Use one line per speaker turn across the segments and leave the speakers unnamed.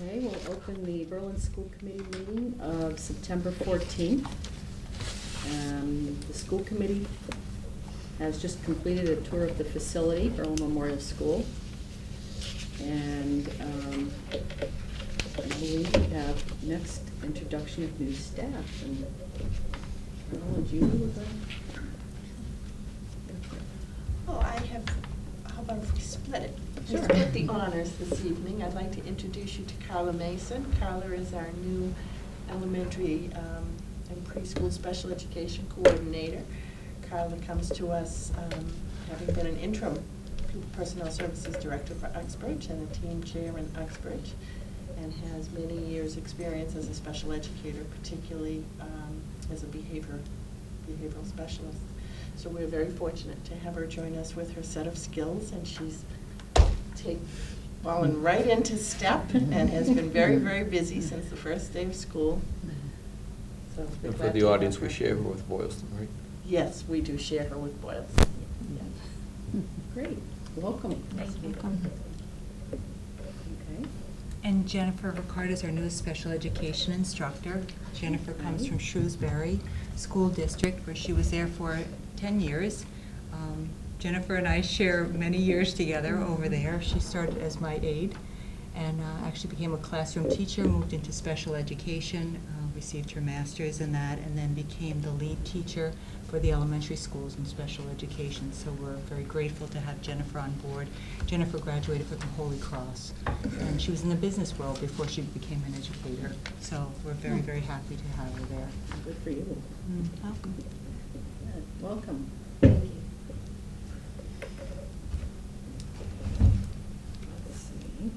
Okay, we'll open the Berlin School Committee meeting of September 14th. The school committee has just completed a tour of the facility, Berlin Memorial School. And I believe we have next introduction of new staff. And Carol and Julie would like.
Oh, how about if we split it?
Sure.
We split the honors this evening. I'd like to introduce you to Carla Mason. Carla is our new elementary and preschool special education coordinator. Carla comes to us having been an interim personnel services director for Uxbridge and a team chair in Uxbridge, and has many years' experience as a special educator, particularly as a behavioral specialist. So we're very fortunate to have her join us with her set of skills, and she's fallen right into step and has been very, very busy since the first day of school. So
and for the audience, we share her with Boylston, right?
Yes, we do share her with Boylston.
Yeah. Great. Welcome.
Thank you.
Okay.
And Jennifer Ricard is our new special education instructor. Jennifer comes from Shrewsbury School District, where she was there for 10 years. Jennifer and I share many years together over there. She started as my aide and actually became a classroom teacher, moved into special education, received her master's in that, and then became the lead teacher for the elementary schools in special education. So we're very grateful to have Jennifer on board. Jennifer graduated from Holy Cross, and she was in the business world before she became an educator. So we're very, very happy to have her there.
Good for you.
Welcome.
Good. Welcome.
Thank you.
Let's see.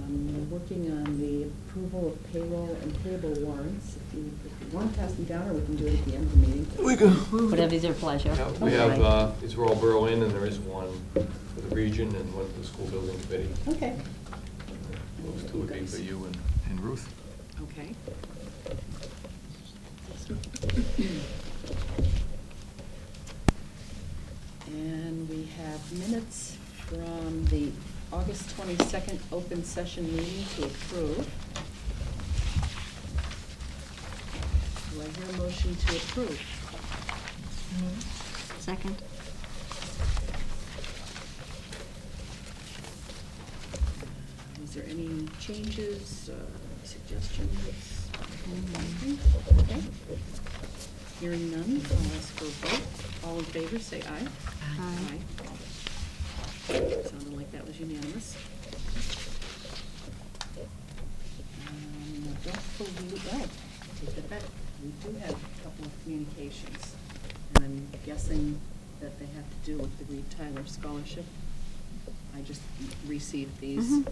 We're working on the approval of payroll and payable warrants. If you want to pass them down, or we can do it at the end of the meeting.
We go.
Whatever is your pleasure.
Yeah, we have, these are all Berlin, and there is one for the region and one for the school building committee.
Okay.
Those two would be for you and Ruth.
Okay. And we have minutes from the August 22nd open session meeting to approve. Do I hear a motion to approve?
Second.
Is there any changes, suggestions? Okay. Hearing none, I'll ask for a vote. All in favor, say aye.
Aye.
Sounded like that was unanimous. I don't believe, take that back. We do have a couple of communications. And I'm guessing that they have to do with the Reed Tyler Scholarship. I just received these.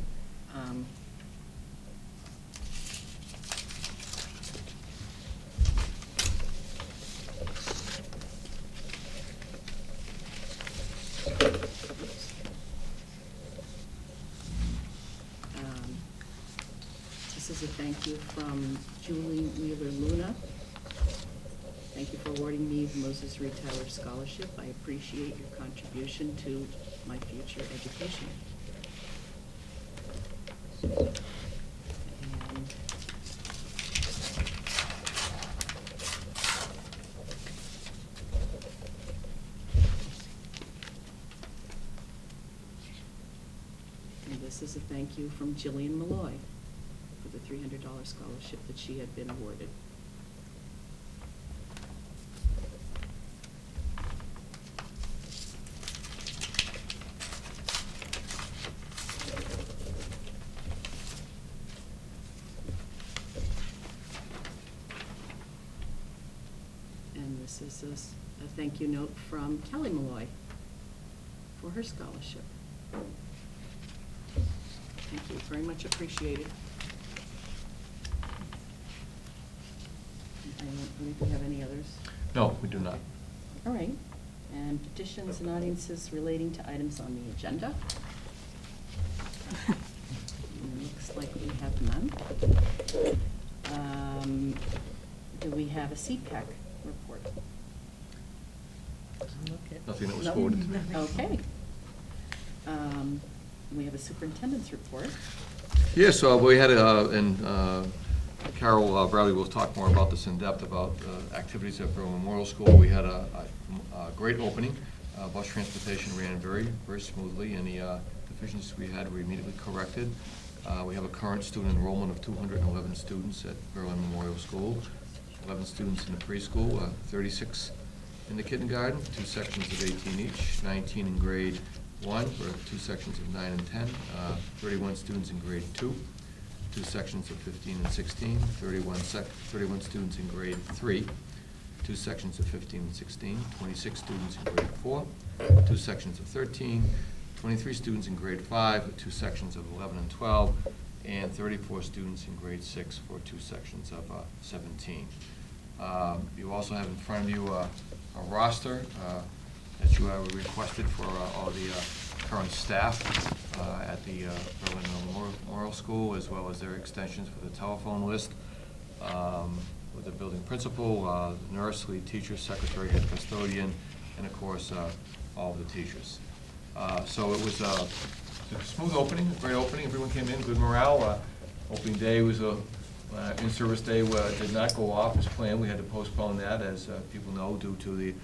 This is a thank you from Julie Wheeler-Luna. Thank you for awarding me the Moses Reed Tyler Scholarship. I appreciate your contribution to my future education. And this is a thank you from Jillian Malloy for the $300 scholarship that she had been awarded. And this is a thank you note from Kelly Malloy for her scholarship. Thank you, very much appreciated. I don't believe we have any others.
No, we do not.
All right, and petitions and audiences relating to items on the agenda. Looks like we have none. Do we have a CPAC report?
Nothing that was
No?
forwarded.
Okay. We have a superintendent's report.
Yeah, so we had, Carol Bradley will talk more about this in depth, about activities at Berlin Memorial School. We had a great opening. Bus transportation ran very, very smoothly. Any deficiencies we had were immediately corrected. We have a current student enrollment of 211 students at Berlin Memorial School, 11 students in the preschool, 36 in the kindergarten, 2 sections of 18 each, 19 in grade 1 for 2 sections of 9 and 10, 31 students in grade 2, 2 sections of 15 and 16, 31 students in grade 3, 2 sections of 15 and 16, 26 students in grade 4, 2 sections of 13, 23 students in grade 5, 2 sections of 11 and 12, and 34 students in grade 6 for 2 sections of 17. You also have in front of you a roster that you requested for all the current staff at the Berlin Memorial School, as well as their extensions for the telephone list, with the building principal, nurse, lead teacher, secretary, head custodian, and of course, all of the teachers. So it was a smooth opening, a great opening. Everyone came in, good morale. Opening day was in-service day did not go off as planned. We had to postpone that, as people know, due to the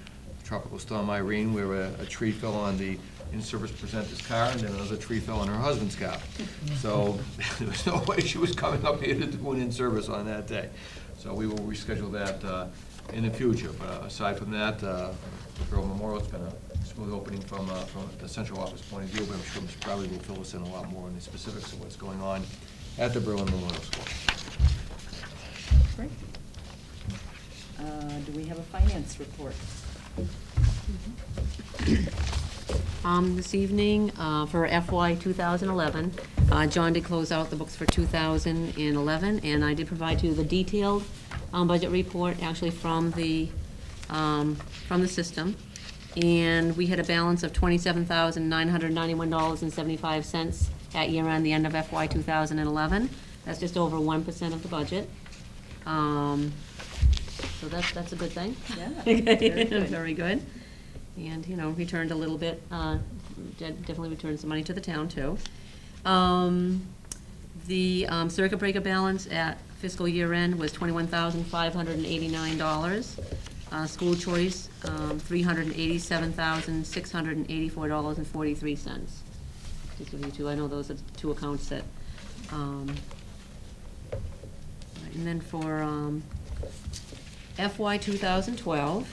Tropical Storm Irene, where a tree fell on the in-service presenter's car, and then another tree fell on her husband's car. So there was no way she was coming up here to do an in-service on that day. So we will reschedule that in the future. But aside from that, the Berlin Memorial has been a smooth opening from the central office point of view, but I'm sure Ms. Bradley will fill us in a lot more on the specifics of what's going on at the Berlin Memorial School.
Great. Do we have a finance report?
This evening, for FY 2011, John did close out the books for 2011, and I did provide you the detailed budget report, actually from the system. And we had a balance of $27,991.75 at year-end, the end of FY 2011. That's just over 1% of the budget. So that's a good thing.
Yeah,
Okay,
very good.
very good. And, returned a little bit, definitely returned some money to the town, too. The circuit breaker balance at fiscal year end was $21,589. School choice, $387,684.43. Just give you two, I know those are the two accounts that, and then for FY 2012,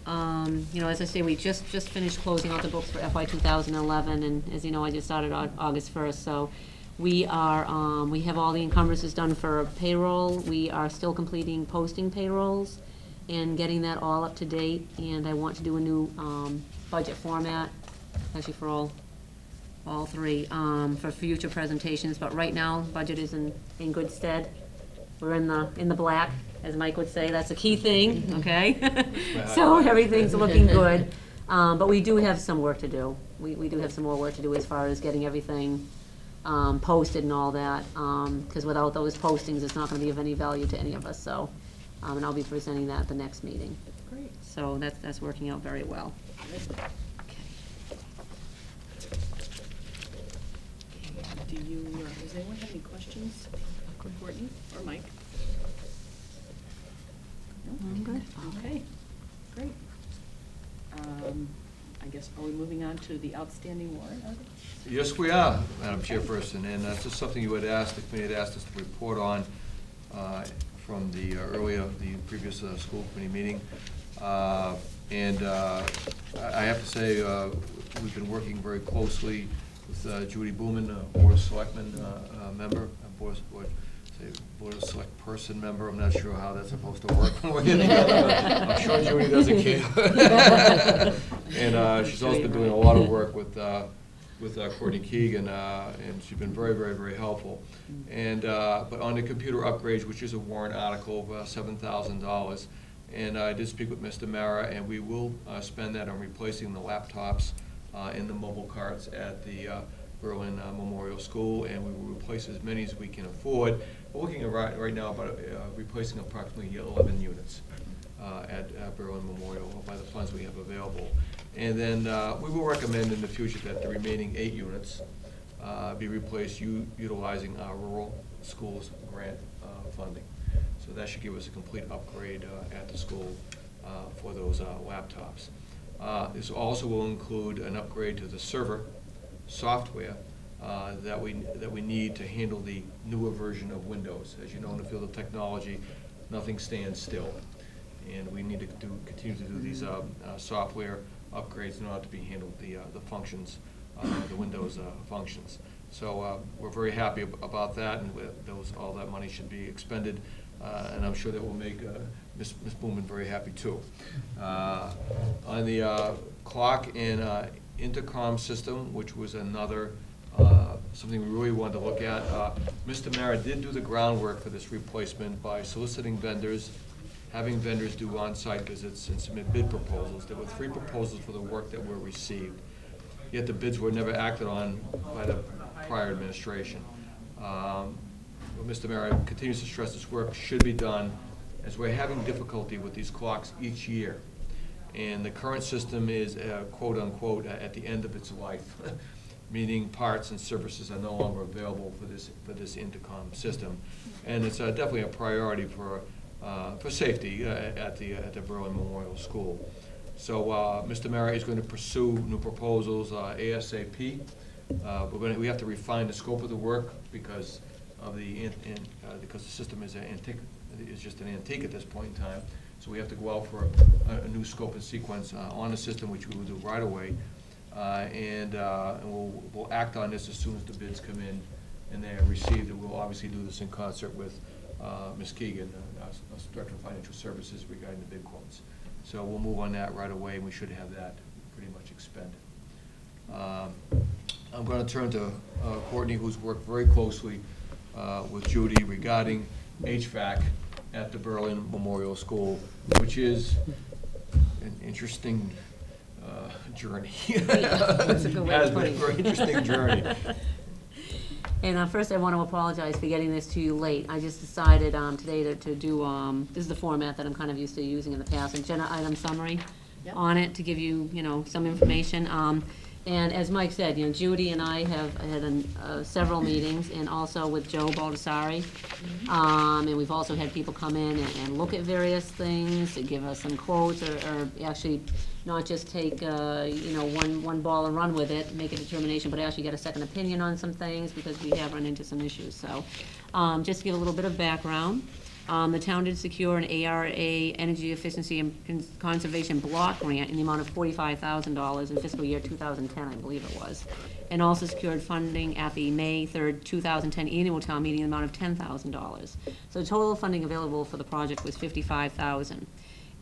as I say, we just finished closing out the books for FY 2011, and as you know, I just started on August 1st, so we are, we have all the encumbrances done for payroll. We are still completing posting payrolls and getting that all up to date, and I want to do a new budget format, actually for all three, for future presentations, but right now, budget is in good stead. We're in the black, as Mike would say. That's a key thing, okay? So everything's looking good. But we do have some work to do. We do have some more work to do as far as getting everything posted and all that. Because without those postings, it's not going to be of any value to any of us. So, and I'll be presenting that at the next meeting.
Great.
So that's working out very well.
Good.
Okay.
Do you, does anyone have any questions for Courtney or Mike? No?
I'm good.
Okay, great. I guess, are we moving on to the outstanding warrant articles?
Yes, we are, Madam Chairperson, and that's just something you had asked, the committee had asked us to report on from the previous school committee meeting. And I have to say, we've been working very closely with Judy Booman, Board of Selectmen member, Board of Select Person member. I'm not sure how that's supposed to work when we're getting together, but I'm sure Judy doesn't care. And she's also been doing a lot of work with Courtney Keegan, and she's been very, very, very helpful. And but on the computer upgrades, which is a warrant article of $7,000, and I did speak with Mr. Mara, and we will spend that on replacing the laptops and the mobile carts at the Berlin Memorial School, and we will replace as many as we can afford. We're looking at right now about replacing approximately 11 units at Berlin Memorial by the funds we have available. And then we will recommend in the future that the remaining 8 units be replaced utilizing our rural schools grant funding. So that should give us a complete upgrade at the school for those laptops. This also will include an upgrade to the server software that we need to handle the newer version of Windows. As you know, in the field of technology, nothing stands still, and we need to continue to do these software upgrades in order to be handled the functions, the Windows functions. So we're very happy about that, and all that money should be expended, and I'm sure that will make Ms. Blumen very happy too. On the clock and intercom system, which was another something we really wanted to look at. Mr. Mara did do the groundwork for this replacement by soliciting vendors, having vendors do on-site visits and submit bid proposals. There were 3 proposals for the work that were received, yet the bids were never acted on by the prior administration. Mr. Mara continues to stress this work should be done, as we're having difficulty with these clocks each year. And the current system is, quote unquote, at the end of its life, meaning parts and services are no longer available for this intercom system. And it's definitely a priority for safety at the Berlin Memorial School. So Mr. Mara is going to pursue new proposals ASAP. We have to refine the scope of the work because of because the system is just an antique at this point in time. So we have to go out for a new scope and sequence on the system, which we will do right away. And we'll act on this as soon as the bids come in and they are received. And we'll obviously do this in concert with Ms. Keegan, our Director of Financial Services, regarding the bid quotes. So we'll move on that right away, and we should have that pretty much expended. I'm going to turn to Courtney, who's worked very closely with Judy regarding HVAC at the Berlin Memorial School, which is an interesting journey.
That's a good way of putting it.
Has been a very interesting journey.
And first I want to apologize for getting this to you late. I just decided today to do, this is the format that I'm kind of used to using in the past, agenda item summary on it to give you, some information. And as Mike said, Judy and I have had several meetings, and also with Joe Baldessari. And we've also had people come in and look at various things, to give us some quotes, or actually not just take, one ball and run with it, make a determination, but actually get a second opinion on some things, because we have run into some issues. So just to give a little bit of background. The town did secure an ARA Energy Efficiency and Conservation Block Grant in the amount of $45,000 in fiscal year 2010, I believe it was, and also secured funding at the May 3rd, 2010 annual town meeting in the amount of $10,000. So the total funding available for the project was $55,000.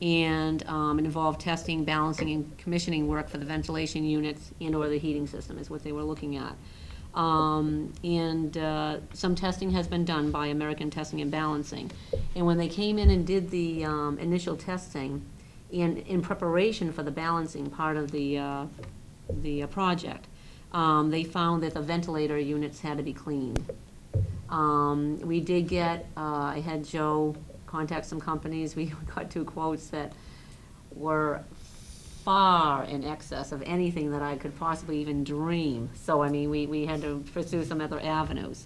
And it involved testing, balancing, and commissioning work for the ventilation units and/or the heating system is what they were looking at. Some testing has been done by American Testing and Balancing. And when they came in and did the initial testing in preparation for the balancing part of the project, they found that the ventilator units had to be cleaned. We did get, I had Joe contact some companies. We got 2 quotes that were far in excess of anything that I could possibly even dream. So, we had to pursue some other avenues.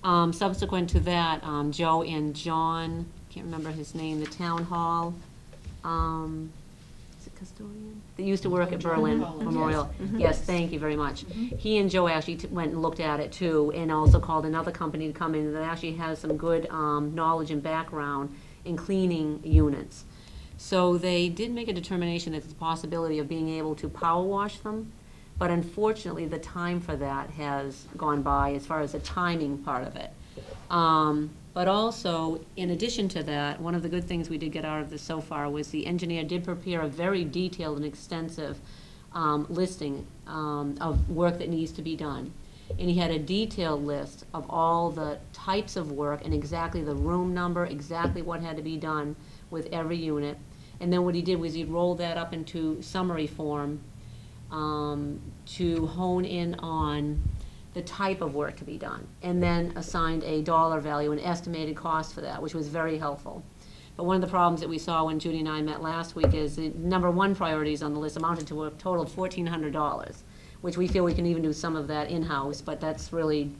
Subsequent to that, Joe and John, can't remember his name, the town hall, is it custodian? They used to work at Berlin Memorial. Yes, thank you very much. He and Joe actually went and looked at it too, and also called another company to come in that actually has some good knowledge and background in cleaning units. So they did make a determination that there's a possibility of being able to power wash them, but unfortunately the time for that has gone by as far as the timing part of it. But also, in addition to that, one of the good things we did get out of this so far was the engineer did prepare a very detailed and extensive listing of work that needs to be done. And he had a detailed list of all the types of work and exactly the room number, exactly what had to be done with every unit. And then what he did was he rolled that up into summary form to hone in on the type of work to be done, and then assigned a dollar value, an estimated cost for that, which was very helpful. But one of the problems that we saw when Judy and I met last week is the number 1 priorities on the list amounted to a total of $1,400, which we feel we can even do some of that in-house, but that's really,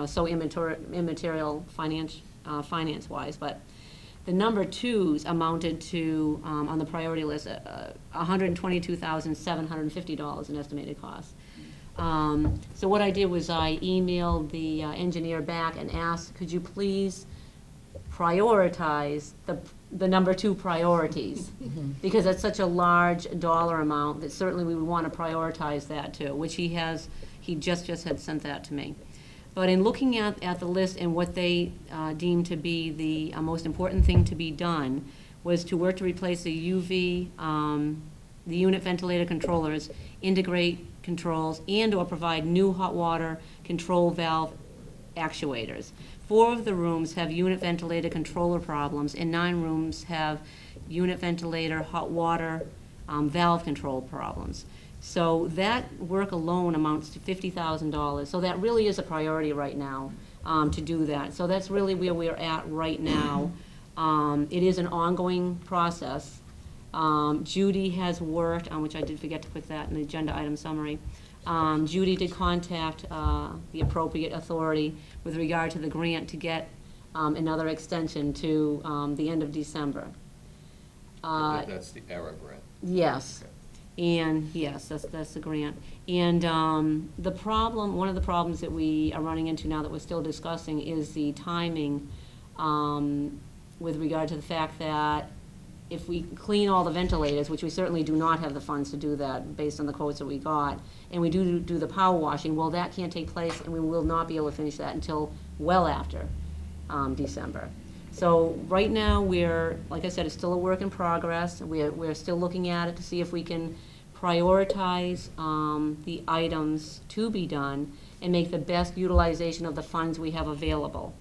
so immaterial finance-wise. But the number twos amounted to, on the priority list, $122,750 in estimated costs. So what I did was I emailed the engineer back and asked, could you please prioritize the number two priorities? Because that's such a large dollar amount that certainly we would want to prioritize that too, which he just had sent that to me. But in looking at the list and what they deemed to be the most important thing to be done was to work to replace the UV, the unit ventilator controllers, integrate controls, and/or provide new hot water control valve actuators. 4 of the rooms have unit ventilator controller problems, and 9 rooms have unit ventilator hot water valve control problems. So that work alone amounts to $50,000. So that really is a priority right now to do that. So that's really where we're at right now. It is an ongoing process. Judy has worked, which I did forget to put that in the agenda item summary. Judy did contact the appropriate authority with regard to the grant to get another extension to the end of December.
That's the ERA grant.
Yes.
Okay.
And yes, that's the grant. And one of the problems that we are running into now that we're still discussing is the timing with regard to the fact that if we clean all the ventilators, which we certainly do not have the funds to do that based on the quotes that we got, and we do the power washing, well, that can't take place, and we will not be able to finish that until well after December. So right now, like I said, it's still a work in progress. We're still looking at it to see if we can prioritize the items to be done and make the best utilization of the funds we have available.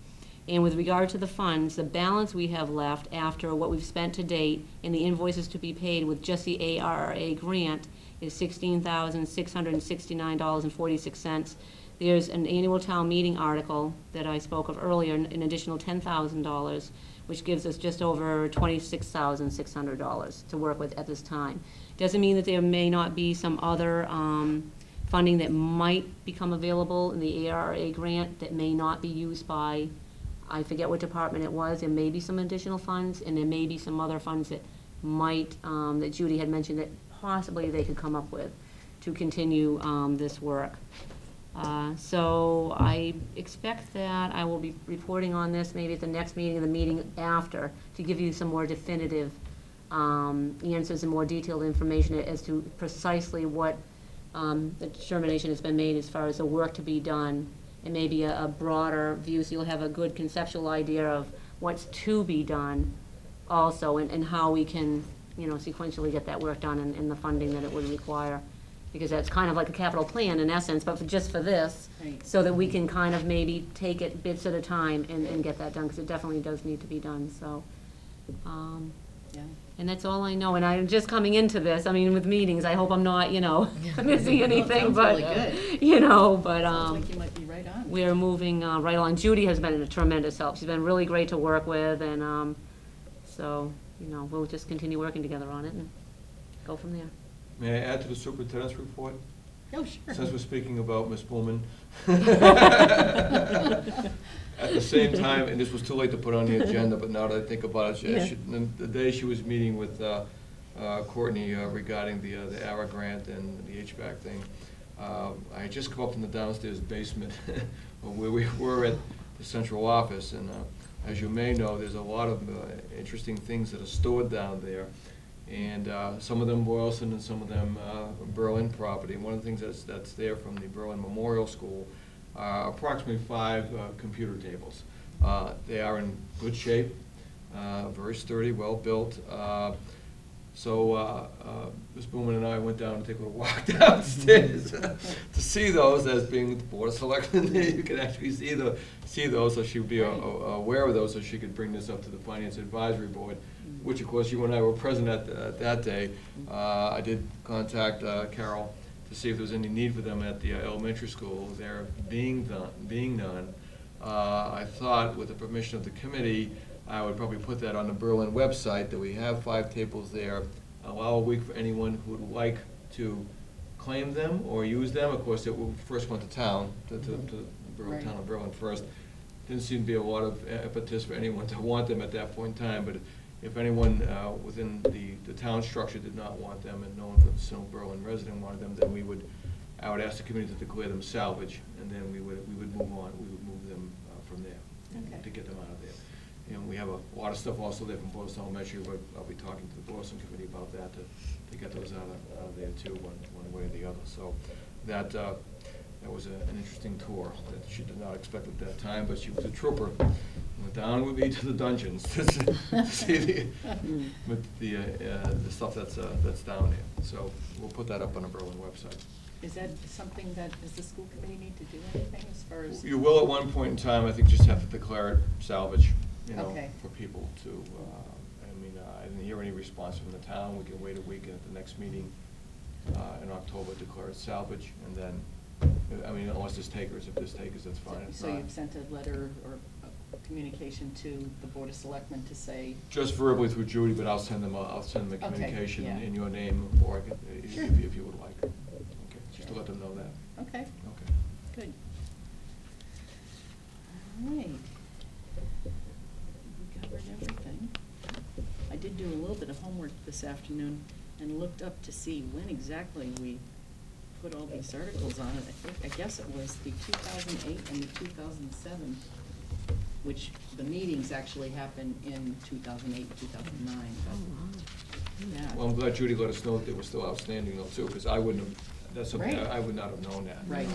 And with regard to the funds, the balance we have left after what we've spent to date and the invoices to be paid with just the ARRA grant is $16,669.46. There's an annual town meeting article that I spoke of earlier, an additional $10,000, which gives us just over $26,600 to work with at this time. Doesn't mean that there may not be some other funding that might become available in the ARRA grant that may not be used by, I forget what department it was. There may be some additional funds, and there may be some other funds that might, that Judy had mentioned that possibly they could come up with to continue this work. So I expect that I will be reporting on this maybe at the next meeting and the meeting after to give you some more definitive answers and more detailed information as to precisely what the determination has been made as far as the work to be done, and maybe a broader view so you'll have a good conceptual idea of what's to be done also, and how we can, sequentially get that work done and the funding that it would require. Because that's kind of like a capital plan in essence, but just for this,
Right.
so that we can kind of maybe take it bits at a time and get that done, because it definitely does need to be done, so.
Yeah.
And that's all I know, and I'm just coming into this, with meetings, I hope I'm not, missing anything,
Sounds
but,
really good.
but,
Sounds like you might be right on.
we're moving right along. Judy has been a tremendous help. She's been really great to work with, and so, we'll just continue working together on it and go from there.
May I add to the superintendent's report?
Oh, sure.
Since we're speaking about Ms. Bowman. At the same time, and this was too late to put on the agenda, but now that I think about it, the day she was meeting with Courtney regarding the ARA grant and the HVAC thing, I had just come up from the downstairs basement where we were at the central office, and as you may know, there's a lot of interesting things that are stored down there. And some of them Boylston and some of them Berlin property. And one of the things that's there from the Berlin Memorial School are approximately 5 computer tables. They are in good shape, very sturdy, well built. So Ms. Bowman and I went down to take a little walk downstairs to see those. As being the Board of Selectmen, you could actually see those, so she would be aware of those, so she could bring this up to the Finance Advisory Board, which of course you and I were present at that day. I did contact Carol to see if there was any need for them at the elementary school. There being none, I thought with the permission of the committee, I would probably put that on the Berlin website, that we have 5 tables there, allow a week for anyone who would like to claim them or use them. Of course, it first went to town, to Berlin,
Right.
town of Berlin first. Didn't seem to be a lot of impetus for anyone to want them at that point in time, but if anyone within the town structure did not want them, and no one from Snow Berlin resident wanted them, then I would ask the committee to declare them salvage, and then we would move on. We would move them from there
Okay.
to get them out of there. You know, we have a lot of stuff also there from Boylston Elementary, but I'll be talking to the Boylston committee about that to get those out of there too, one way or the other. So that was an interesting tour that she did not expect at that time, but she was a trooper. Went down with me to the dungeons to see the stuff that's down there. So we'll put that up on the Berlin website.
Is that something does the school committee need to do anything as far as?
You will at one point in time, I think, just have to declare it salvage,
Okay.
for people to, I didn't hear any response from the town. We can wait a week and at the next meeting in October, declare it salvage, and then, unless there's takers. If there's takers, that's fine. If
So
not,
you've sent a letter or a communication to the Board of Selectmen to say?
just verbally through Judy, but I'll send them a
Okay,
communication
yeah.
in your name, or I can,
Sure.
if you would like. Okay, just to
Sure.
let them know that.
Okay,
Okay.
good. All right. We covered everything. I did do a little bit of homework this afternoon and looked up to see when exactly we put all these articles on it. I guess it was the 2008 and the 2007, which the meetings actually happened in 2008, 2009. but, yeah.
Well, I'm glad Judy let us know that they were still outstanding though, too, because I wouldn't have, that's something
Right.
I would not have known that.
Right,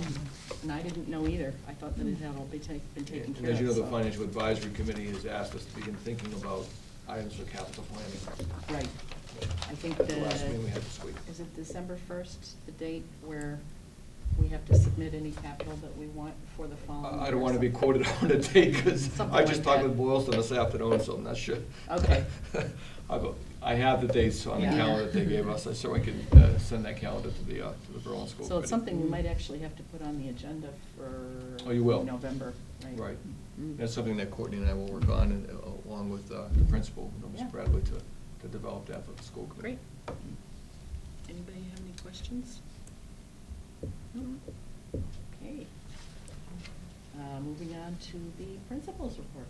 and I didn't know either. I thought that it had all been taken care of.
And as you know, the
so-
Financial Advisory Committee has asked us to begin thinking about items for capital planning.
Right. I think
That's the last meeting we
the,
had this week.
is it December 1st, the date where we have to submit any capital that we want for the following?
I don't want to
year?
be quoted on a date, because
Something
I just
like
talked
that.
with Boylston this afternoon, so I'm not sure.
Okay.
I have the dates on the
Yeah.
calendar that they gave us, so I can send that calendar to the Berlin School
So it's
Committee.
something we might actually have to put on the agenda for
Oh, you will.
November, right?
Right.
Mm.
That's something that Courtney and I will work on, and, along with the principal,
Yeah.
Ms. Bradley, to develop that for the school committee.
Great. Anybody have any questions? No? Okay. Moving on to the principal's report.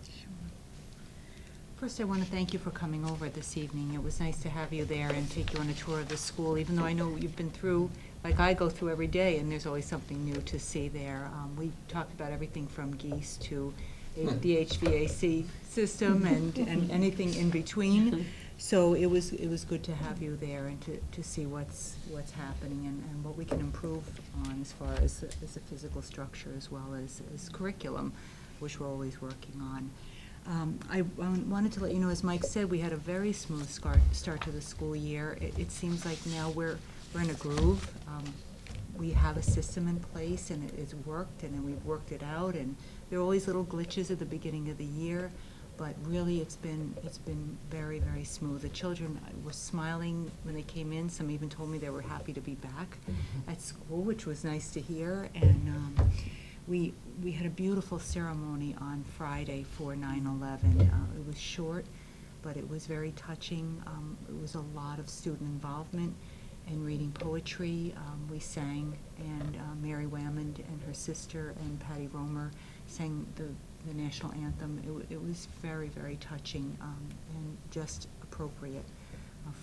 First, I want to thank you for coming over this evening. It was nice to have you there and take you on a tour of the school, even though I know you've been through, like I go through every day, and there's always something new to see there. We talked about everything from geese to the HVAC system and anything in between. So it was good to have you there and to see what's happening and what we can improve on as far as the physical structure as well as curriculum, which we're always working on. I wanted to let you know, as Mike said, we had a very smooth start to the school year. It seems like now we're in a groove. We have a system in place, and it's worked, and then we've worked it out. And there are always little glitches at the beginning of the year, but really it's been very, very smooth. The children were smiling when they came in. Some even told me they were happy to be back at school, which was nice to hear. And we had a beautiful ceremony on Friday for 9/11. It was short, but it was very touching. It was a lot of student involvement in reading poetry. We sang, and Mary Wammond and her sister and Patty Romer sang the national anthem. It was very, very touching and just appropriate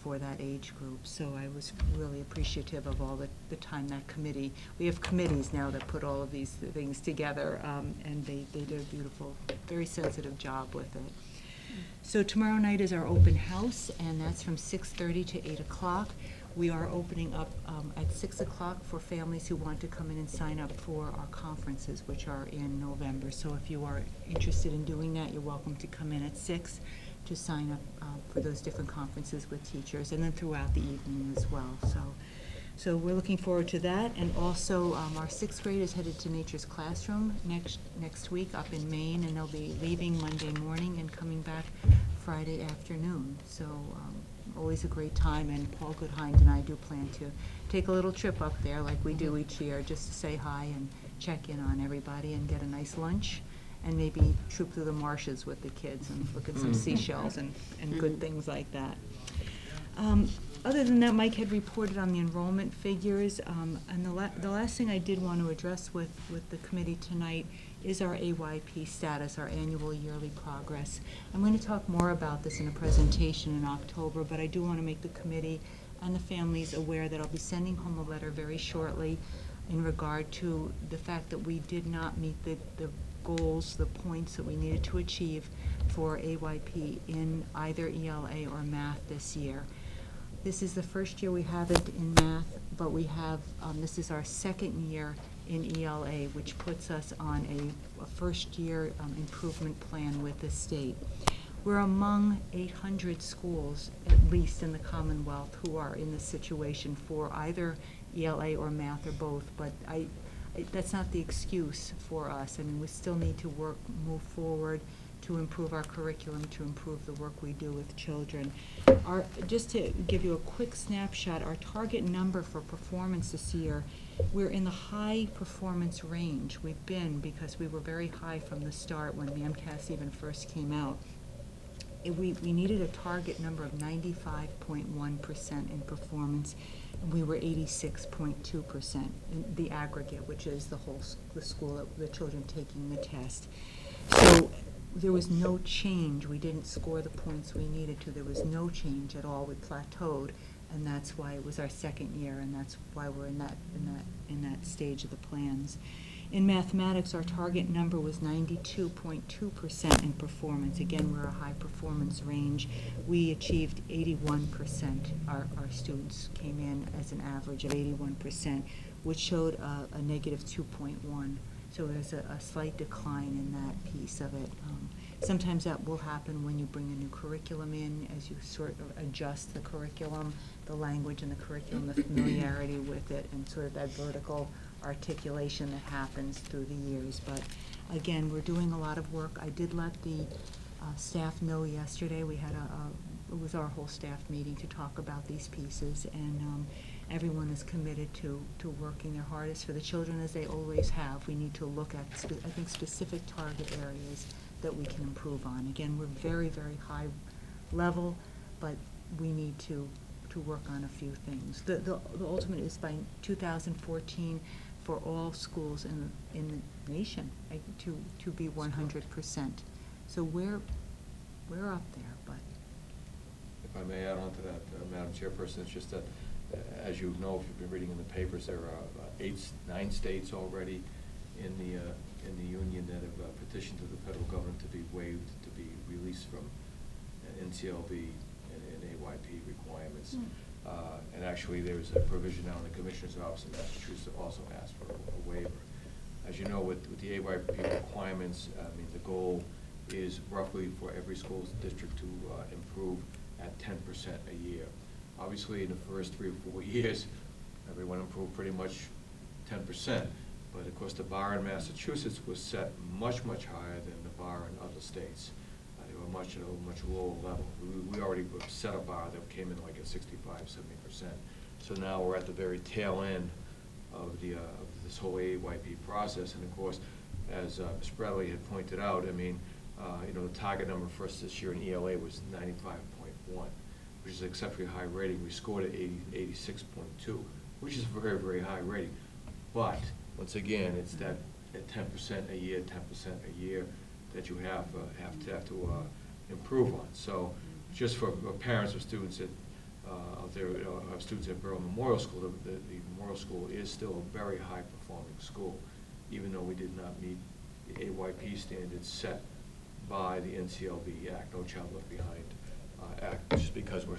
for that age group. So I was really appreciative of all the time that committee, we have committees now that put all of these things together, and they did a beautiful, very sensitive job with it. So tomorrow night is our open house, and that's from 6:30 to 8 o'clock. We are opening up at 6 o'clock for families who want to come in and sign up for our conferences, which are in November. So if you are interested in doing that, you're welcome to come in at 6 to sign up for those different conferences with teachers, and then throughout the evening as well. So we're looking forward to that. And also, our 6th grade is headed to Nature's Classroom next week up in Maine, and they'll be leaving Monday morning and coming back Friday afternoon. So always a great time, and Paul Goodhind and I do plan to take a little trip up there like we do each year, just to say hi and check in on everybody and get a nice lunch, and maybe troop through the marshes with the kids and look at some seashells and good things like that. Other than that, Mike had reported on the enrollment figures, and the last thing I did want to address with the committee tonight is our AYP status, our annual yearly progress. I'm going to talk more about this in a presentation in October, but I do want to make the committee and the families aware that I'll be sending home a letter very shortly in regard to the fact that we did not meet the goals, the points that we needed to achieve for AYP in either ELA or math this year. This is the first year we have it in math, but we have, this is our second year in ELA, which puts us on a first-year improvement plan with the state. We're among 800 schools, at least in the Commonwealth, who are in this situation for either ELA or math or both, but that's not the excuse for us. I mean, we still need to move forward to improve our curriculum, to improve the work we do with children. Just to give you a quick snapshot, our target number for performance this year, we're in the high performance range. We've been, because we were very high from the start when the MCAS even first came out. We needed a target number of 95.1% in performance, and we were 86.2% in the aggregate, which is the school, the children taking the test. So there was no change. We didn't score the points we needed to. There was no change at all. We plateaued, and that's why it was our second year, and that's why we're in that stage of the plans. In mathematics, our target number was 92.2% in performance. Again, we're a high performance range. We achieved 81%. Our students came in as an average of 81%, which showed a negative 2.1. So there's a slight decline in that piece of it. Sometimes that will happen when you bring a new curriculum in, as you sort of adjust the curriculum, the language in the curriculum, the familiarity with it, and sort of that vertical articulation that happens through the years. But again, we're doing a lot of work. I did let the staff know yesterday. We had it was our whole staff meeting to talk about these pieces, and everyone is committed to working their hardest for the children, as they always have. We need to look at, I think, specific target areas that we can improve on. Again, we're very, very high level, but we need to work on a few things. The ultimate is by 2014 for all schools in the nation to be 100%. So we're up there, but.
If I may add on to that, Madam Chairperson, it's just that, as you know, if you've been reading in the papers, there are 9 states already in the union that have petitioned to the federal government to be waived, to be released from NCLB and AYP requirements. And actually, there's a provision now in the Commissioner's Office in Massachusetts that also asks for a waiver. As you know, with the AYP requirements, I mean, the goal is roughly for every school district to improve at 10% a year. Obviously, in the first 3 or 4 years, everyone improved pretty much 10%. But of course, the bar in Massachusetts was set much, much higher than the bar in other states. They were at a much lower level. We already set a bar that came in like at 65, 70%. So now we're at the very tail end of this whole AYP process. And of course, as Ms. Bradley had pointed out, I mean, the target number for us this year in ELA was 95.1, which is an exceptionally high rating. We scored at 86.2, which is a very, very high rating. But once again, it's that at 10% a year, 10% a year that you have to improve on. So, just for parents or students out there, students at Berlin Memorial School, the Memorial School is still a very high-performing school, even though we did not meet the AYP standards set by the NCLB Act, No Child Left Behind Act, just because we're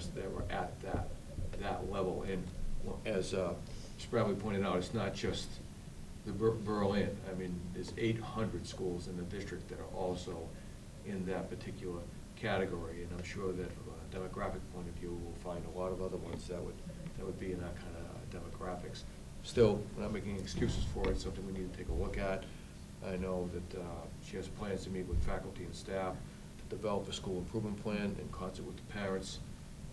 at that level. And as Bradley pointed out, it's not just the Berlin. I mean, there's 800 schools in the district that are also in that particular category, and I'm sure that from a demographic point of view, we'll find a lot of other ones that would be in that kind of demographics. Still, we're not making excuses for it. It's something we need to take a look at. I know that she has plans to meet with faculty and staff to develop a school improvement plan in concert with the parents.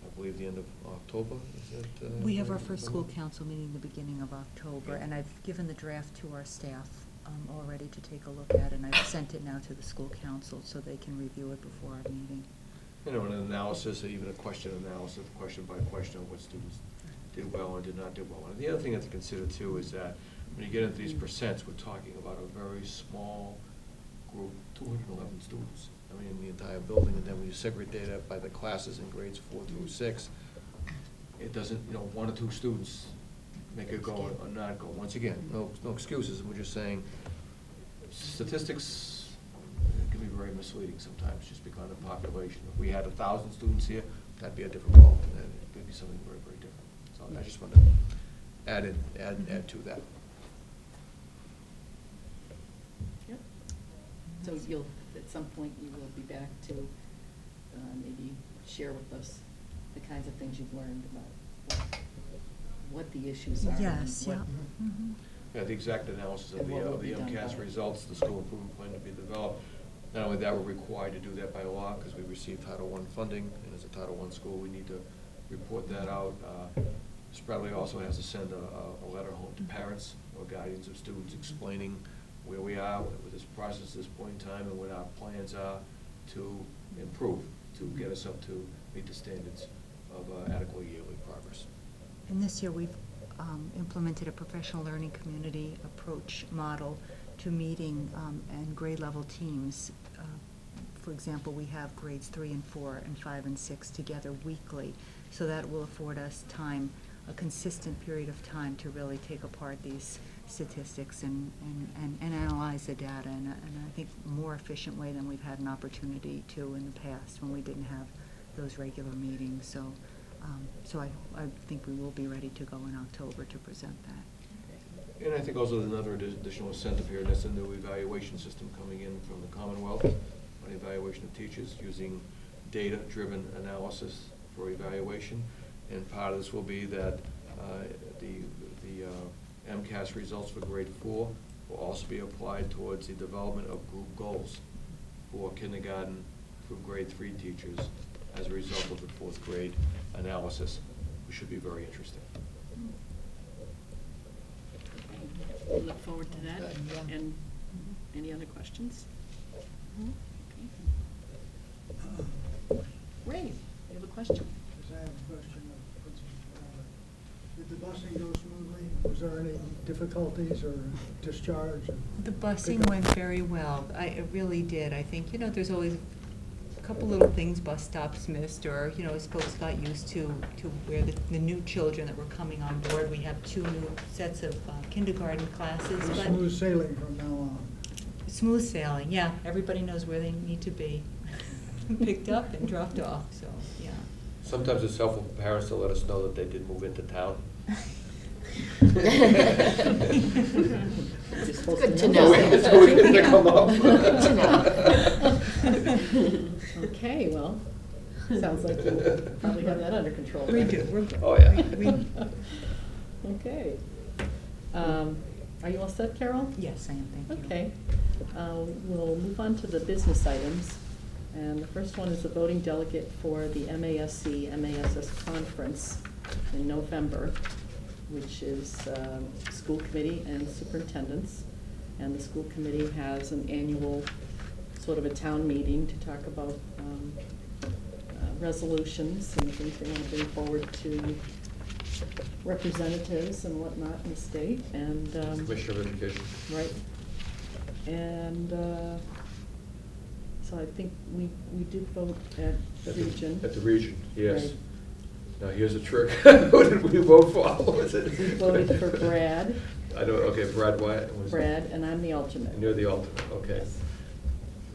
I believe the end of October, is that?
We have our first school council meeting the beginning of October, and I've given the draft to our staff already to take a look at, and I've sent it now to the school council so they can review it before our meeting.
You know, an analysis, or even a question analysis, question by question, of what students did well and did not do well. And the other thing to consider too is that when you get into these percents, we're talking about a very small group, 211 students. I mean, in the entire building, and then when you segregate that by the classes in grades 4 through 6, it doesn't, you know, 1 or 2 students make it go or not go. Once again, no excuses. We're just saying statistics can be very misleading sometimes, just because of the population. If we had 1,000 students here, that'd be a different ball, and it could be something very, very different. So I just wanted to add to that.
Yep. So you'll, at some point, you will be back to maybe share with us the kinds of things you've learned about what the issues are.
Yes,
and
yeah.
what-
Mhm.
Yeah, the exact analysis of
And what will
the
be done
MCAS
by-
results, the school improvement plan to be developed. Not only that, we're required to do that by law, because we receive Title I funding, and as a Title I school, we need to report that out. Spradley also has to send a letter home to parents or guardians of students explaining where we are with this process at this point in time, and what our plans are to improve, to get us up to meet the standards of adequate yearly progress.
And this year, we've implemented a professional learning community approach model to meeting and grade level teams. For example, we have grades 3 and 4 and 5 and 6 together weekly, so that will afford us time, a consistent period of time to really take apart these statistics and analyze the data in I think, more efficient way than we've had an opportunity to in the past when we didn't have those regular meetings. So, I think we will be ready to go in October to present that.
And I think also there's another additional incentive here, and that's a new evaluation system coming in from the Commonwealth on the evaluation of teachers using data-driven analysis for evaluation. And part of this will be that the MCAS results for grade 4 will also be applied towards the development of group goals for kindergarten through grade 3 teachers as a result of the 4th grade analysis, which should be very interesting.
We look forward to that.
Yeah.
And any other questions? Okay. Ray, you have a question?
Yes, I have a question of Principal. Did the busing go smoothly? Was there any difficulties or discharge?
The busing
Pickup?
went very well. It really did. I think, there's always a couple little things, bus stops missed, or, as folks got used to where the new children that were coming on board. We have 2 new sets of kindergarten classes. But
Smooth sailing from now on.
smooth sailing, yeah. Everybody knows where they need to be. Picked up and dropped off, so, yeah.
Sometimes it's helpful for parents to let us know that they did move into town.
You're supposed
Good to
know.
know.
So we get to come up.
Good to know.
Okay, well, sounds like you probably have that under control.
We do, we're good.
Oh, yeah.
Okay. Are you all set, Carol?
Yes, I am, thank you.
Okay. We'll move on to the business items. And the first one is the voting delegate for the MASC conference in November, which is school committee and superintendents. And the school committee has an annual sort of a town meeting to talk about resolutions and things they want to bring forward to representatives and whatnot in the state. And
Commissioner of Education.
right. And so I think we did vote at the region.
At the region, yes.
Right.
Now, here's a trick. Who did we vote for? What was it?
We voted for Brad.
I know, okay, Brad Wyatt was.
Brad, and I'm the alternate.
And you're the alternate, okay.
Yes.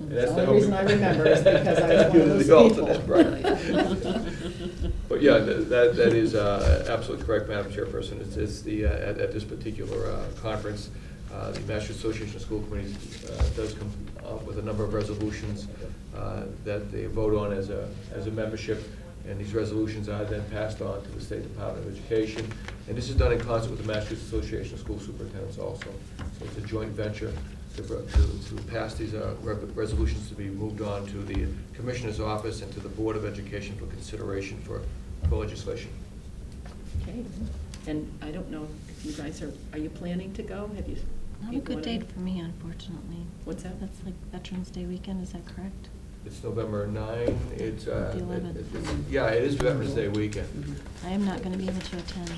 And
The
that's
only
help
reason
me-
I remember is because I was one
You're
of those
the
people.
alternate, right. But yeah, that is absolutely correct, Madam Chairperson. It's the, at this particular conference, the Massachusetts Association of School Committees does come up with a number of resolutions that they vote on as a membership, and these resolutions are then passed on to the State Department of Education. And this is done in concert with the Massachusetts Association of School Superintendents also. So it's a joint venture to pass these resolutions to be moved on to the Commissioner's Office and to the Board of Education for consideration for legislation.
Okay, and I don't know if you guys are you planning to go? Have you?
Not
you
a good
wanna-
date for me, unfortunately.
What's that?
That's like Veterans Day weekend, is that correct?
It's November 9. It's,
The 11th.
yeah, it is Veterans Day weekend.
I am not going to be able to attend.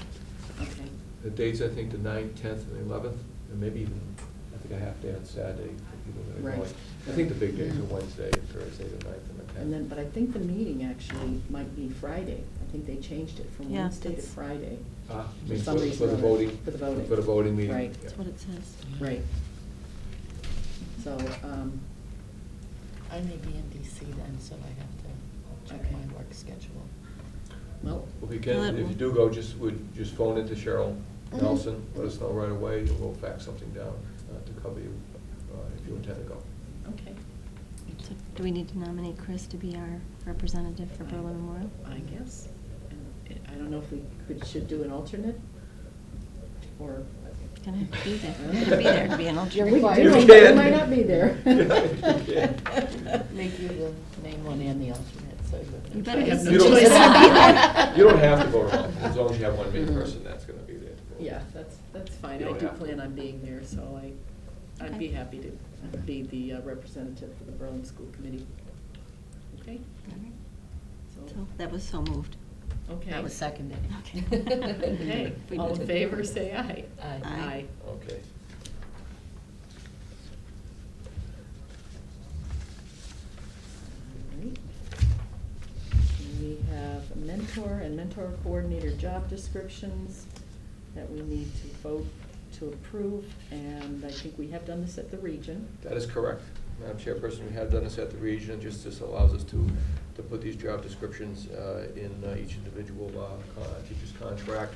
Okay.
The dates, I think, the 9th, 10th, and 11th, and maybe even, I think, a half day on Saturday for people that are
Right.
going. I think the big days are Wednesday and Thursday, the 9th and the 10th.
And then, but I think the meeting actually might be Friday. I think they changed it from
Yeah,
Wednesday to
that's-
Friday.
I
For
mean,
some
for
reason
the
or other.
voting.
For the voting.
For the voting meeting.
Right.
yeah.
That's what it says.
Right. So,
I may be in DC then, so I have to check
Okay.
my work schedule.
well,
Well, if you can, if you do go, just phone into Cheryl Nelson, let us know right away, and we'll fax something down to cover you if you intend to go.
okay,
So do we need to nominate Chris to be our representative for Berlin Memorial?
I guess. And I don't know if should do an alternate, or.
Gonna have to be there. Gonna be there to be an alternate.
We
You
don't-
can.
we might not be there.
Make you the main one and the alternate, so
You
you
better
I have
be
no
You don't-
choice.
You don't have to vote on it, as long as you have one main person that's gonna be there to vote.
Yeah, that's fine.
You
I
don't
do
have to.
plan on being there, so I'd be
Okay.
happy to be the representative for the Berlin School Committee. Okay?
So that was so moved.
Okay.
That was seconded.
Okay,
We
all
did
in
it.
favor, say aye.
Aye.
Aye.
Okay.
All right. We have mentor and mentor coordinator job descriptions that we need to vote to approve, and I think we have done this at the region.
That is correct. Madam Chairperson, we have done this at the region, just this allows us to put these job descriptions in each individual teacher's contract.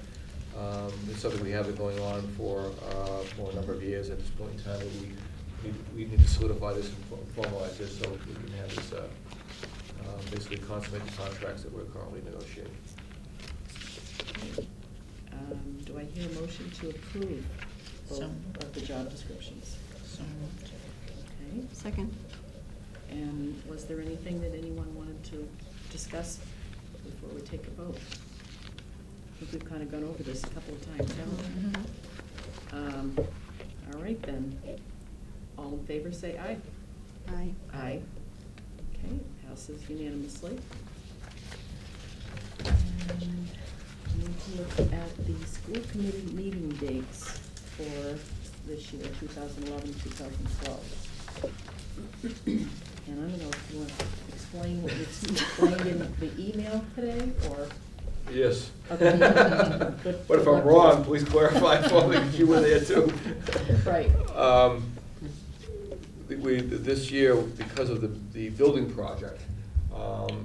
It's something we have been going on for a number of years at this point in time, but we need to solidify this and formalize this so we can have this basically consummate the contracts that we're currently negotiating.
Do I hear a motion to approve both
So
of the job descriptions?
So moved.
Okay,
Second.
and was there anything that anyone wanted to discuss before we take a vote? I think we've kind of gone over this a couple of times, haven't we? All right then, all in favor say aye.
Aye.
Aye. Okay, passes unanimously. And we need to look at the school committee meeting dates for this year, 2011, 2012. And I don't know if you want to explain what you explained in the email today, or?
Yes.
Okay. Good-
But if
good
I'm
luck.
wrong, please clarify for me, because you were there too.
Right.
This year, because of the building project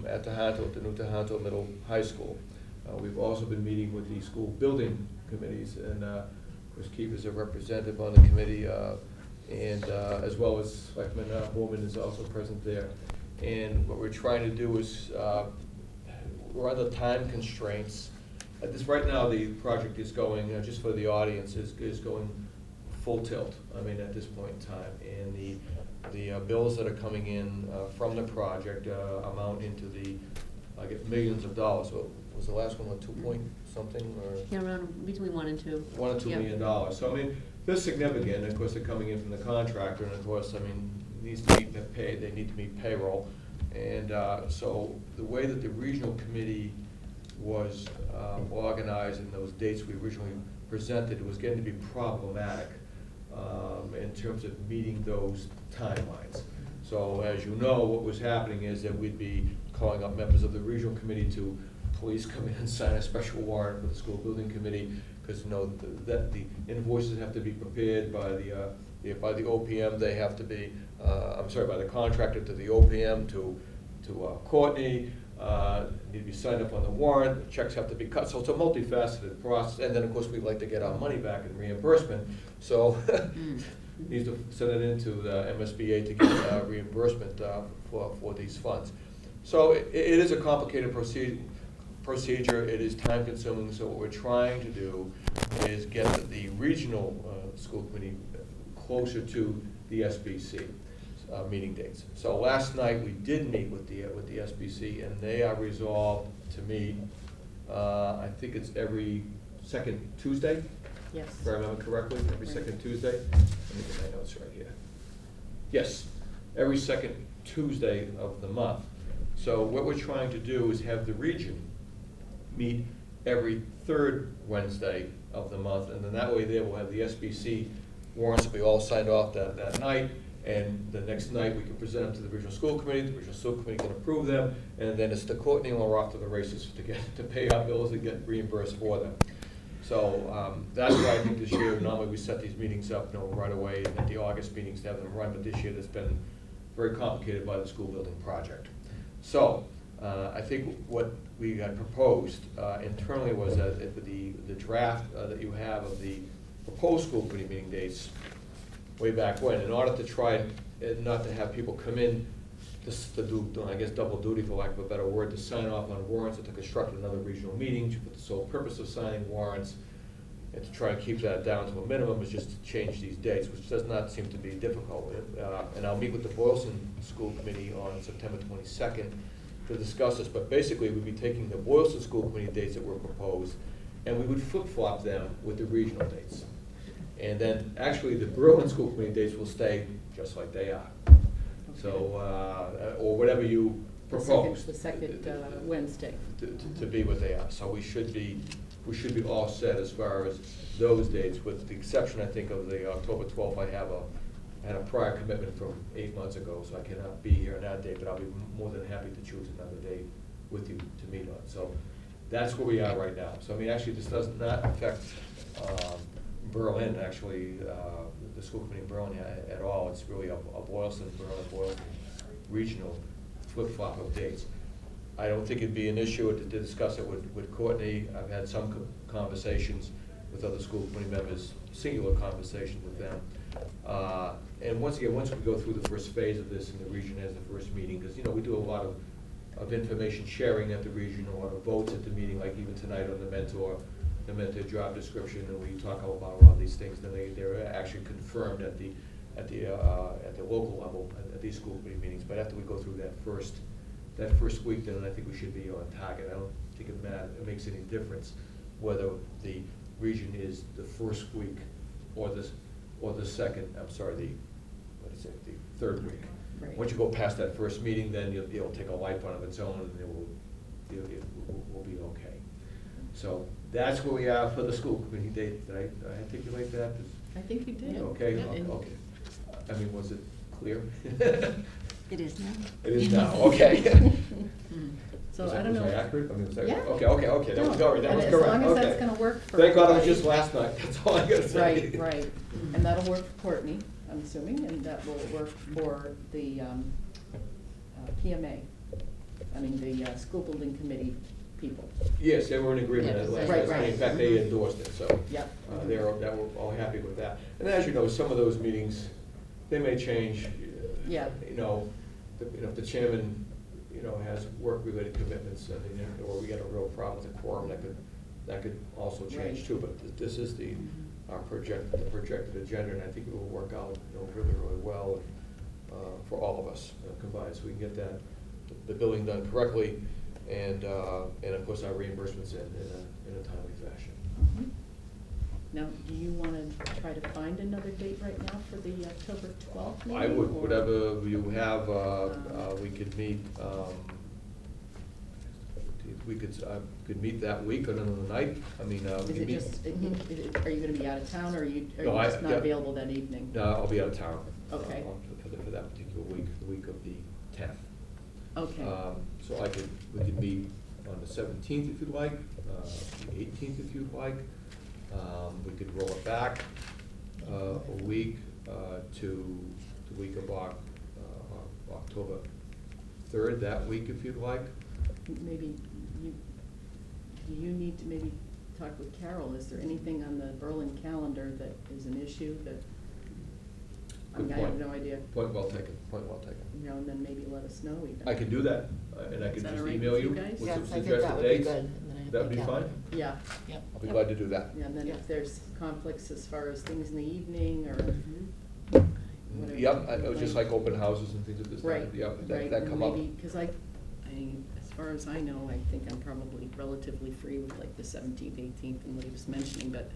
at the new Tohoto Middle High School, we've also been meeting with the school building committees, and of course Keith is a representative on the committee, and as well as Selectman Bowman is also present there. And what we're trying to do is, we're under time constraints. Right now, the project is going, just for the audience, is going full tilt, I mean, at this point in time. And the bills that are coming in from the project amount into the, I guess, millions of dollars. So was the last one, what, 2 point something, or?
Yeah, around between 1 and 2.
$1 or $2
Yeah.
million. So, I mean, they're significant, of course, they're coming in from the contractor, and of course, I mean, needs to be paid, they need to meet payroll. And so the way that the regional committee was organized and those dates we originally presented was getting to be problematic in terms of meeting those timelines. So as you know, what was happening is that we'd be calling up members of the regional committee to please come in and sign a special warrant for the school building committee, because you know that the invoices have to be prepared by the OPM. They have to be, by the contractor to the OPM to Courtney. Need to be signed up on the warrant. Checks have to be cut. So it's a multifaceted process. And then of course we'd like to get our money back in reimbursement. So needs to send it into the MSBA to get reimbursement for these funds. So it is a complicated procedure. It is time consuming. So what we're trying to do is get the regional school committee closer to the SBC meeting dates. So last night we did meet with the SBC, and they are resolved to meet. I think it's every second Tuesday.
Yes.
If I remember correctly, every
Right.
second Tuesday. Let me get my notes right here. Yes, every second Tuesday of the month. So what we're trying to do is have the region meet every third Wednesday of the month, and then that way they will have the SBC warrants will be all signed off that night, and the next night we can present them to the regional school committee, the regional school committee can approve them, and then it's to Courtney and we're off to the races to pay our bills and get reimbursed for them. So that's why I think this year, normally we set these meetings up, right away at the August meetings to have them run, but this year it's been very complicated by the school building project. So I think what we had proposed internally was that the draft that you have of the proposed school committee meeting dates way back when, in order to try and not to have people come in to do, I guess, double duty, for lack of a better word, to sign off on warrants and to construct another regional meeting for the sole purpose of signing warrants, and to try and keep that down to a minimum is just to change these dates, which does not seem to be difficult. And I'll meet with the Boylston School Committee on September 22nd to discuss this, but basically we'd be taking the Boylston School Committee dates that were proposed, and we would flip-flop them with the regional dates. And then actually the Berlin School Committee dates will stay just like they are. So, or whatever you propose.
The second Wednesday.
To be what they are. So we should be all set as far as those dates, with the exception, I think, of the October 12th. I had a prior commitment from 8 months ago, so I cannot be here on that day, but I'll be more than happy to choose another date with you to meet on. So that's where we are right now. So I mean, actually, this does not affect Berlin, actually, the school committee in Berlin at all. It's really a Boylston regional flip-flop of dates. I don't think it'd be an issue to discuss it with Courtney. I've had some conversations with other school committee members, singular conversations with them. And once again, once we go through the first phase of this and the region has the first meeting, because we do a lot of information sharing at the region, a lot of votes at the meeting, like even tonight on the mentor job description, and we talk about a lot of these things, then they're actually confirmed at the local level at these school committee meetings. But after we go through that first week, then I think we should be on target. I don't think it makes any difference whether the region is the first week or the second. I'm sorry, the third week.
Right.
Once you go past that first meeting, then it'll take a life on its own, and it will be okay. So that's where we are for the school committee date. Did I articulate that?
I think you did.
Okay,
Yeah.
okay. I mean, was it clear?
It is now.
It is now, okay.
So
Was
I don't know.
Was I accurate? I mean, was that?
Yeah.
Okay, that was
No,
all right, that was
and
correct,
as long as that's
okay.
gonna work for
Thank God it was
everybody.
just last night, that's all I gotta say.
Right. And that'll work for Courtney, I'm assuming, and that will work for the PMA. I mean, the school building committee people.
Yes, they were in agreement
Yes.
last
Right,
night.
right.
In fact, they endorsed it, so.
Yep.
They were all happy with that. And as you know, some of those meetings, they may change.
Yeah.
If the chairman, has work-related commitments, or we get a real problem with a quorum, that could also change
Right.
too. But this is the projected agenda, and I think it will work out, really, really well for all of us combined, so we can get the billing done correctly, and of course our reimbursements in a timely fashion.
Mhm. Now, do you want to try to find another date right now for the October 12th meeting?
I would,
or-
whatever you have, we could meet, we could meet that week or another night. I mean, we
Is
could
it
meet.
just, are you going to be out of town, or are you
No, I-
just not
yeah.
available that evening?
No, I'll be out of town.
Okay.
For that particular week, the week of the 10th.
Okay.
So we could meet on the 17th if you'd like, the 18th if you'd like. We could roll it back a week to the week of October 3rd, that week if you'd like.
Maybe you need to maybe talk with Carol. Is there anything on the Berlin calendar that is an issue that, I
Good
mean, I have
point.
no idea.
Point well taken, point well taken.
And then maybe let us know even.
I can do that, and I
Is
can
that
just
all right
email
with
you
you guys?
with
Yes,
some
I think
suggested
that would be
dates.
good. And then I have
That would
the
be fine?
calendar.
Yeah.
Yep.
I'll be glad to do that.
Yeah, and then
Yeah.
if there's conflicts as far as things in the evening or whatever.
Yep, it was just like open houses and things of this
Right,
type. Yep,
right,
that come up.
maybe, because as far as I know, I think I'm probably relatively free with like the 17th, 18th, and what he was mentioning, but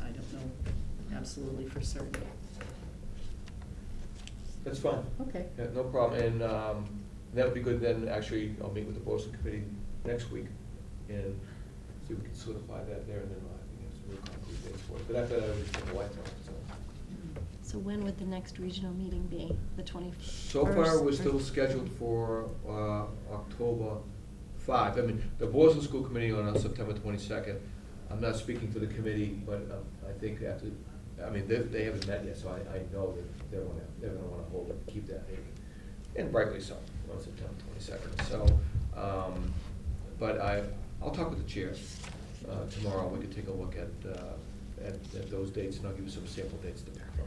I don't know absolutely for certain.
That's fine.
Okay.
Yeah, no problem, and that would be good, then actually, I'll meet with the Boston Committee next week and see if we can solidify that there, and then I think it's real concrete dates for it. But after that, I would take a light time, so.
So when would the next regional meeting be? The 21st?
So far, we're still scheduled for October 5. I mean, the Boston School Committee on September 22nd. I'm not speaking to the committee, but I think after, I mean, they haven't met yet, so I know that they're gonna wanna hold it, keep that meeting. And rightly so, on September 22nd. So, but I'll talk with the chairs tomorrow. We can take a look at those dates, and I'll give you some sample dates to pick from.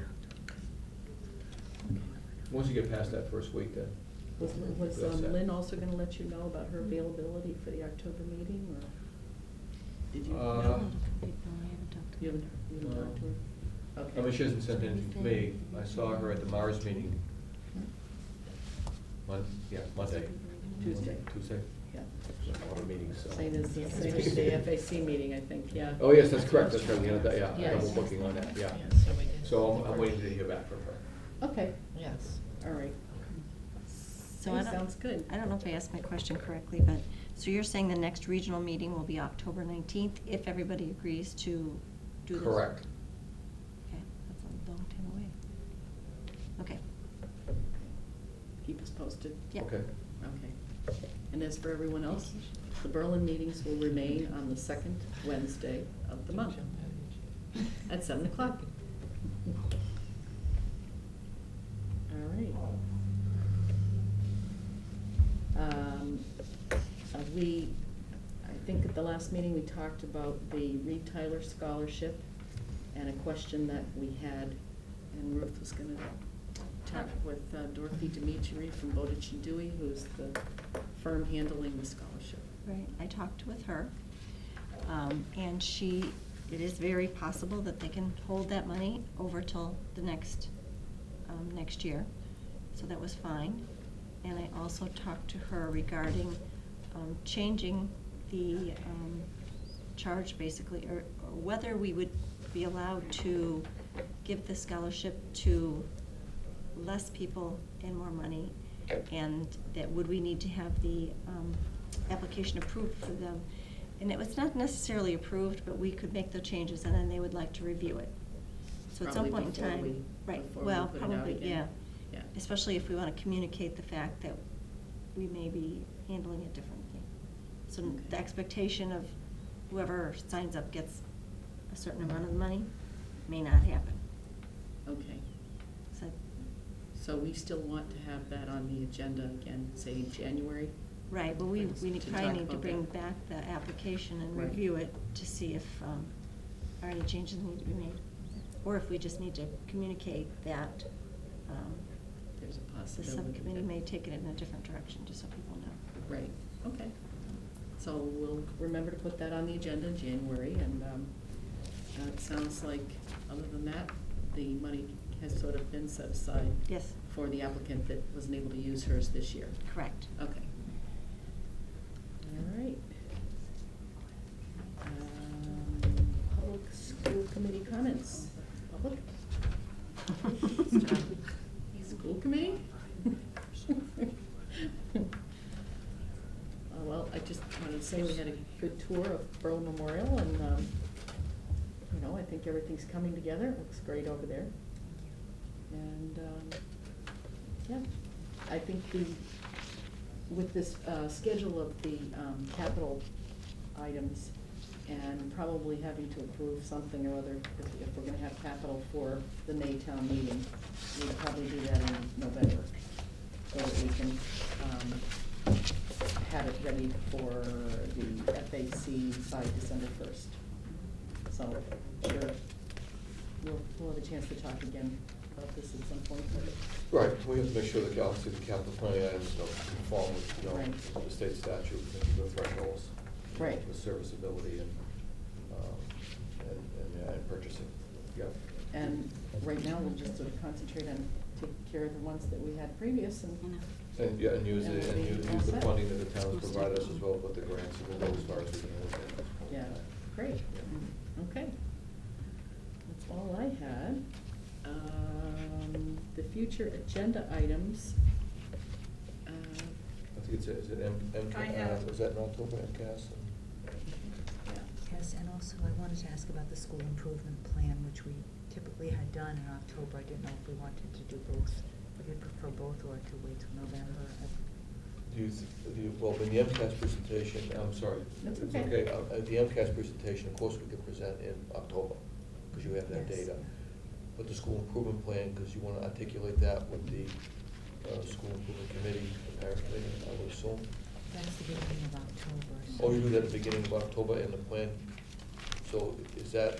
Once you get past that first week, then.
Was
we'll set.
Lynn also gonna let you know about her availability for the October meeting, or did you?
Uh,
No, I haven't talked to
You
her.
haven't talked to her? Okay.
I mean, she hasn't sent anything to me. I saw her at the Mars meeting. Monday.
Tuesday.
Tuesday?
Yeah.
A lot of meetings, so.
Same as the FAC meeting, I think, yeah.
Oh, yes, that's correct, that's right, we had that, yeah,
Yes.
double booking on that, yeah.
Yeah, so we did.
So I'm waiting to hear back from her.
Okay,
Yes.
all right.
So
Okay, sounds good.
I don't know if I asked my question correctly, but, so you're saying the next regional meeting will be October 19th, if everybody agrees to do this?
Correct.
Okay, that's a long time away. Okay.
Keep us posted.
Yeah.
Okay.
Okay. And as for everyone else, the Berlin meetings will remain on the second Wednesday of the month at 7 o'clock. All right. I think at the last meeting, we talked about the Reed Tyler Scholarship and a question that we had, and Ruth was gonna talk with Dorothy Dimitri from Bowditch and Dewey, who's the firm handling the scholarship.
Right, I talked with her, and it is very possible that they can hold that money over till the next year, so that was fine. And I also talked to her regarding changing the charge, basically, or whether we would be allowed to give the scholarship to less people and more money, and that would we need to have the application approved for them. And it was not necessarily approved, but we could make the changes, and then they would like to review it. So at some
Probably
point in
before
time,
we-
right,
before we
well,
put it out
probably,
again.
yeah.
Yeah.
Especially if we want to communicate the fact that we may be handling it differently. So
Okay.
the expectation of whoever signs up gets a certain amount of money may not happen.
Okay.
So,
So we still want to have that on the agenda again, say in January?
right, but we
To
probably
talk
need to
about
bring
that.
back the application and
Right.
review it to see if are any changes need to be made. Or if we just need to communicate that
There's a
the
possibility.
subcommittee
that-
may take it in a different direction, just so people know.
Right, okay. So we'll remember to put that on the agenda in January, and it sounds like, other than that, the money has sort of been set aside.
Yes.
For the applicant that wasn't able to use hers this year.
Correct.
Okay. All right. Public school committee comments. Public? School committee? Well, I just wanted to say we had a good tour of Berlin Memorial, and, I think everything's coming together. It looks great over there. And, yeah, I think with this schedule of the capital items, and probably having to approve something or other, if we're gonna have capital for the May town meeting, we'll probably do that in November, so that we can have it ready for the FAC by December 1st. So, sure, we'll have a chance to talk again about this at some point.
Right, we have to make sure that obviously the capital planning items conform with,
Right.
the state statute, the thresholds.
Right.
The serviceability and purchasing, yeah.
And right now, we'll just sort of concentrate on taking care of the ones that we had previous, and
And, yeah, and use
And
it,
we'll
and
be
use
all
the
set.
funding that the towns provide us as well with the grants, and we'll go as far as we can look at.
yeah, great, okay. That's all I had. The future agenda items,
I think is it
I have-
was that in October, MCAS?
Yes, and also I wanted to ask about the school improvement plan, which we typically had done in October. I didn't know if we wanted to do both. Would you prefer both or to wait till November?
Well, in the MCAS presentation, I'm sorry.
That's
It's
okay.
The MCAS presentation, of course, we could present in October, because you have that
Yes.
data. But the school improvement plan, because you want to articulate that with the school improvement committee, the parent committee, I would assume.
That's the beginning of October. so-
Oh, you do that at the beginning of October in the plan? So is that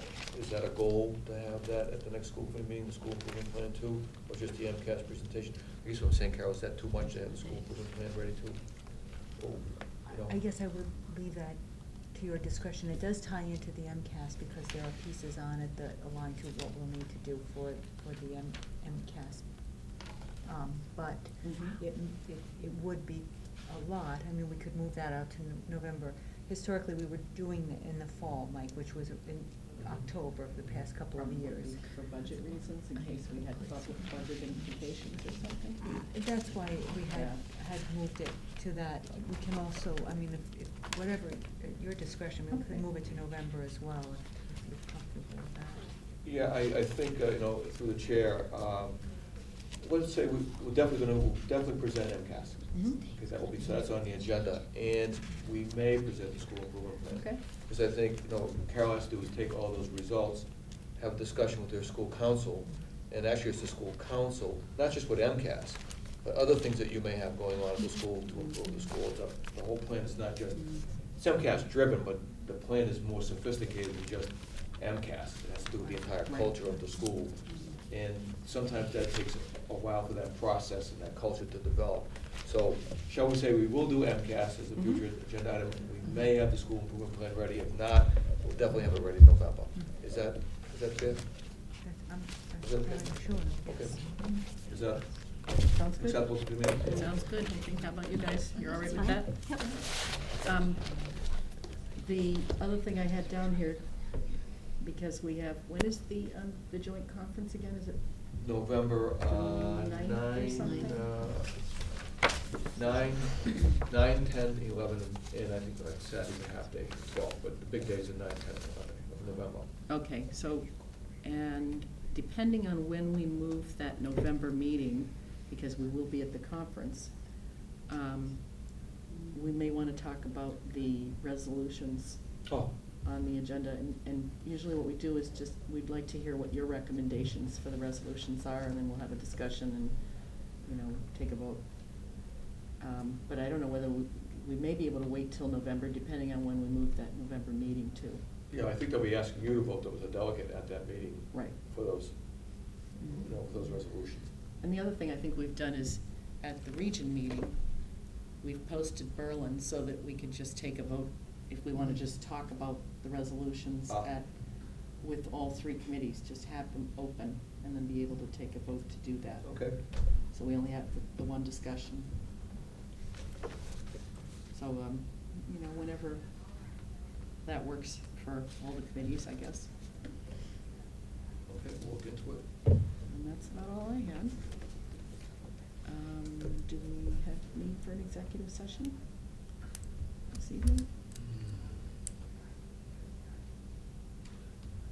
a goal to have that at the next school committee meeting, the school improvement plan too? Or just the MCAS presentation? I guess what I'm saying, Carol, is that too much to have the school improvement plan ready too? Or, you know?
I guess I would leave that to your discretion. It does tie into the MCAS because there are pieces on it that align to what we'll need to do for the MCAS. But
Mhm.
it would be a lot. I mean, we could move that out to November. Historically, we were doing it in the fall, Mike, which was in October for the past couple of years.
For budget reasons, in case we had budget implications or something.
That's why we
Yeah.
had moved it to that. We can also, I mean, if whatever, at your discretion, we
Okay.
could move it to November as well, if you're comfortable with that.
Yeah, I think, through the chair, let's say we're definitely present MCAS.
Mhm.
Because that will be, so that's on the agenda, and we may present the school improvement plan.
Okay.
Because I think, Carol has to do is take all those results, have a discussion with their school council, and actually it's the school council, not just with MCAS, but other things that you may have going on at the school to improve the school. The whole plan is not just, it's MCAS driven, but the plan is more sophisticated than just MCAS. It has to do with the entire
Right.
culture of the school. And sometimes that takes a while for that process and that culture to develop. So, shall we say we will do MCAS as a future agenda item? We may have the school improvement plan ready. If not, we'll definitely have it ready in November. Is that fair?
I'm
Is that okay?
fairly sure, yes.
Okay. Is that
Sounds good.
acceptable to the committee?
Sounds good. I think, how about you guys? You're all right with
That's
that?
fine. Yep.
The other thing I had down here, because we have, when is the joint conference again? Is it?
November,
9th or something?
9, 10, 11, and I think like Saturday, half day, 12, but the big days are 9, 10, 11 of November.
Okay, so, and depending on when we move that November meeting, because we will be at the conference, we may want to talk about the resolutions
Oh,
on the agenda, and usually what we do is just, we'd like to hear what your recommendations for the resolutions are, and then we'll have a discussion and, take a vote. But I don't know whether we may be able to wait till November, depending on when we move that November meeting too.
yeah, I think they'll be asking you to vote as a delegate at that meeting.
Right.
For those, for those resolutions.
And the other thing I think we've done is, at the region meeting, we've posted Berlin so that we could just take a vote if we want to just talk about the resolutions with all three committees, just have them open and then be able to take a vote to do that.
Okay.
So we only have the one discussion. So, whenever that works for all the committees, I guess.
Okay, we'll look into it.
And that's about all I had. Do we have need for an executive session this evening?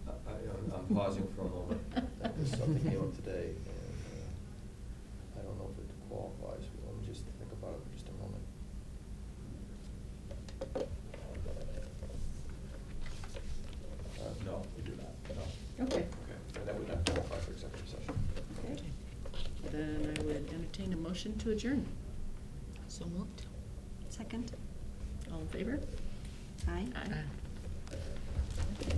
I'm pausing for a moment. There's something came up today, and I don't know if it qualifies. Let me just think about it for just a moment. No, we do not, no.
Okay.
Okay, and that would not qualify for executive session.
Okay. Then I would entertain a motion to adjourn.
So moved.
Second?
All in favor?
Aye.
Aye. Okay.